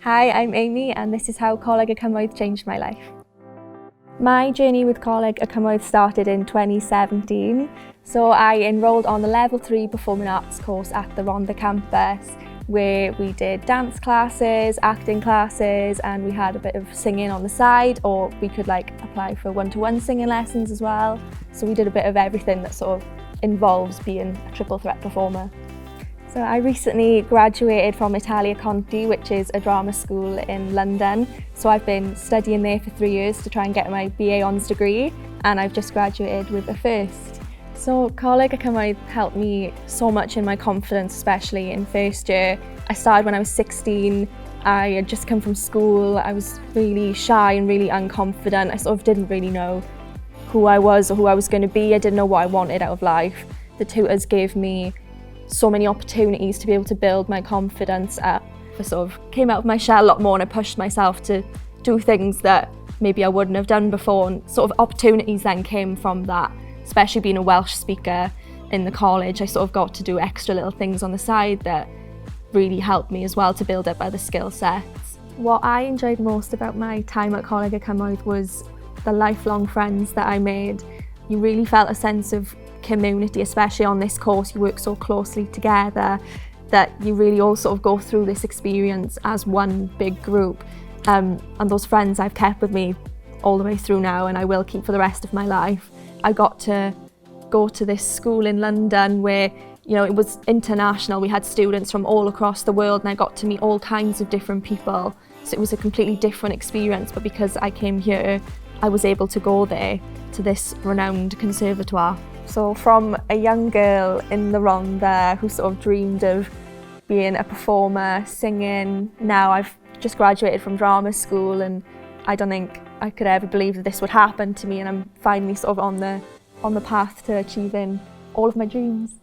Hi, I'm Amy and this is how Ngholeg y Cymoedd changed my life. My journey with Ngholeg y Cymoedd started in 2017. So I enrolled on the Level 3 Performing Arts course at the Rhoddodd campus, where we did dance classes, acting classes, and we had a bit of singing on the side, or we could apply for one-to-one singing lessons as well. So we did a bit of everything that sort of involves being a triple threat performer. So I recently graduated from Italia Conti, which is a drama school in London. So I've been studying there for 3 years to try and get my BA Honours degree, and I've just graduated with a first. So Ngholeg y Cymoedd helped me so much in my confidence, especially in first year. I started when I was 16. I had just come from school. I was really shy and really unconfident. I sort of didn't really know who I was or who I was going to be. I didn't know what I wanted out of life. The tutors gave me so many opportunities to be able to build my confidence up. I sort of came out of my shell a lot more and I pushed myself to do things that maybe I wouldn't have done before, and sort of opportunities then came from that. Especially being a Welsh speaker in the college, I sort of got to do extra little things on the side that really helped me as well to build up other skill sets. What I enjoyed most about my time at Ngholeg y Cymoedd was the lifelong friends that I made. You really felt a sense of community, especially on this course. You work so closely together that you really all sort of go through this experience as one big group. And those friends I've kept with me all the way through now, and I will keep for the rest of my life. I got to go to this school in London where, it was international. We had students from all across the world and I got to meet all kinds of different people. So it was a completely different experience, but because I came here, I was able to go there to this renowned conservatoire. So from a young girl in the Rhondda who sort of dreamed of being a performer, singing, now I've just graduated from drama school, and I don't think I could ever believe that this would happen to me, and I'm finally sort of on the path to achieving all of my dreams.